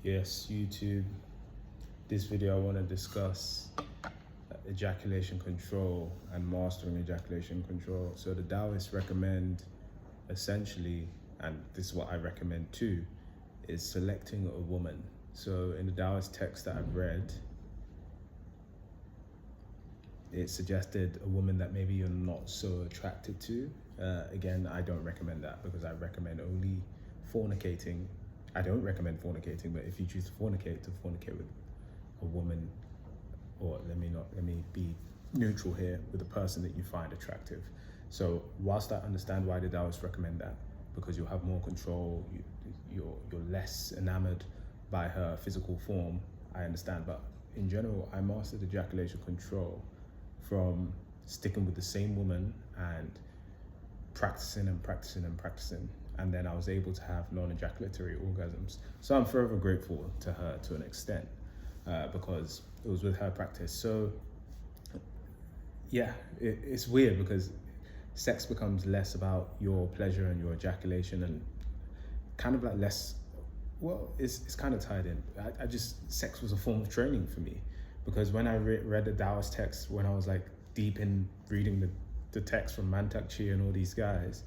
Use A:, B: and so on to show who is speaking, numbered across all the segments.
A: Yes, YouTube. This video I want to discuss ejaculation control and mastering ejaculation control. So the Taoists recommend essentially, and this is what I recommend too, is selecting a woman. So in the Taoist text that I've read, it suggested a woman that maybe you're not so attracted to. Again, I don't recommend that because I recommend only fornicating. I don't recommend fornicating, but if you choose to fornicate with a woman, or let me be neutral here, with a person that you find attractive. So whilst I understand why the Taoists recommend that, because you'll have more control, you're less enamored by her physical form, I understand. But in general, I mastered ejaculation control from sticking with the same woman and practicing, and then I was able to have non-ejaculatory orgasms. So I'm forever grateful to her to an extent, because it was with her practice. So yeah, it's weird because sex becomes less about your pleasure and your ejaculation, and kind of like less, well, it's kind of tied in. I just, sex was a form of training for me, because when I read the Taoist text, when I was like deep in reading the text from Mantak Chi and all these guys,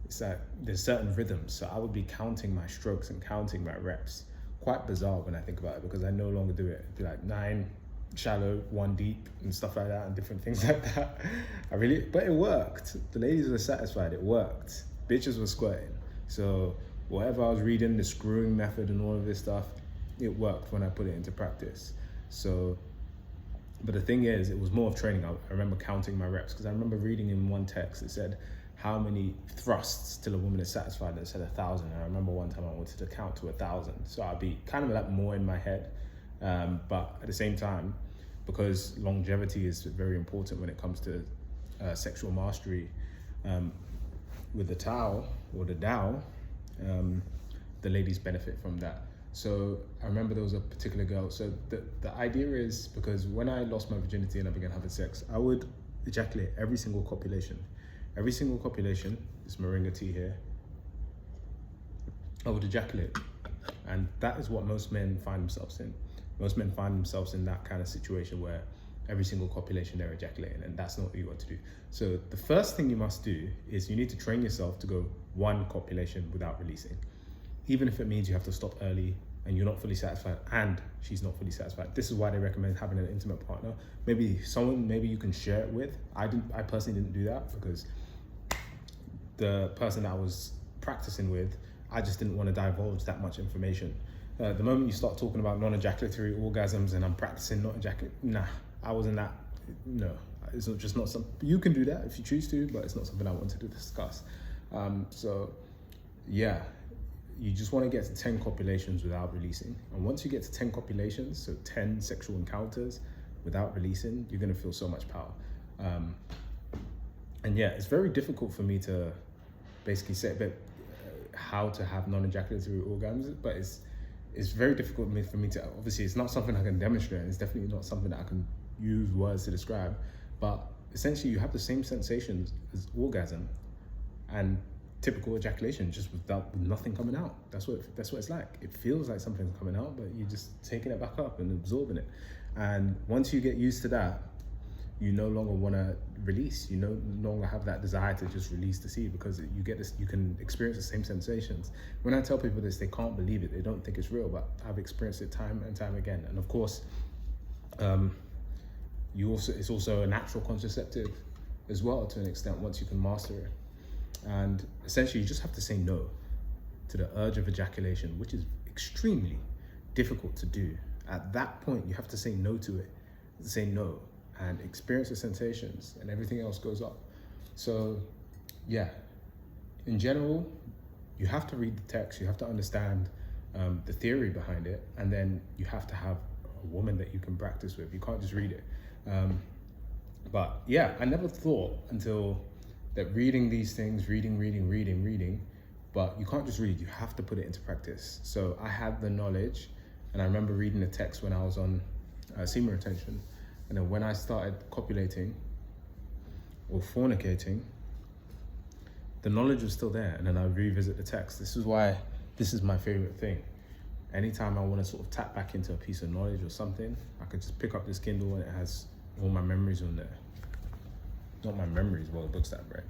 A: it's like there's certain rhythms. So I would be counting my strokes and counting my reps. Quite bizarre when I think about it, because I no longer do it. It'd be like 9 shallow, 1 deep, and stuff like that, and different things like that. But it worked. The ladies were satisfied, it worked. Bitches were squirting. So whatever I was reading, the screwing method and all of this stuff, it worked when I put it into practice. So, but the thing is, it was more of training. I remember counting my reps, because I remember reading in one text, it said how many thrusts till a woman is satisfied, and it said 1,000. And I remember one time I wanted to count to 1,000. So I'd be kind of like more in my head. But at the same time, because longevity is very important when it comes to sexual mastery, with the Tao or the Tao, the ladies benefit from that. So I remember there was a particular girl. So the idea is, because when I lost my virginity and I began having sex, I would ejaculate every single copulation. Every single copulation, this moringa tea here, I would ejaculate. And that is what most men find themselves in. Most men find themselves in that kind of situation where every single copulation they're ejaculating, and that's not what you want to do. So the first thing you must do is you need to train yourself to go 1 copulation without releasing. Even if it means you have to stop early and you're not fully satisfied and she's not fully satisfied. This is why they recommend having an intimate partner. Maybe someone, maybe you can share it with. I personally didn't do that, because the person that I was practicing with, I just didn't want to divulge that much information. The moment you start talking about non-ejaculatory orgasms and I'm practicing not ejaculate, nah, I wasn't that, no. It's just not something, you can do that if you choose to, but it's not something I wanted to discuss. So yeah, you just want to get to 10 copulations without releasing. And once you get to 10 copulations, so 10 sexual encounters without releasing, you're going to feel so much power. And yeah, it's very difficult for me to basically say how to have non-ejaculatory orgasms, but it's very difficult for me to, obviously it's not something I can demonstrate, it's definitely not something that I can use words to describe, but essentially you have the same sensations as orgasm and typical ejaculation, just with nothing coming out. That's what it's like. It feels like something's coming out, but you're just taking it back up and absorbing it. And once you get used to that, you no longer want to release. You no longer have that desire to just release the seed, because you get this, you can experience the same sensations. When I tell people this, they can't believe it. They don't think it's real, but I've experienced it time and time again. And of course, it's also a natural contraceptive as well, to an extent, once you can master it. And essentially, you just have to say no to the urge of ejaculation, which is extremely difficult to do. At that point, you have to say no to it, say no, and experience the sensations, and everything else goes up. So yeah, in general, you have to read the text, you have to understand the theory behind it, and then you have to have a woman that you can practice with. You can't just read it. But yeah, I never thought until that reading these things, reading, but you can't just read, you have to put it into practice. So I had the knowledge, and I remember reading the text when I was on semen retention. And then when I started copulating or fornicating, the knowledge was still there. And then I revisit the text. This is why this is my favorite thing. anytime I want to sort of tap back into a piece of knowledge or something, I could just pick up this Kindle and it has all my memories on there. Not my memories, well, the books that I've read.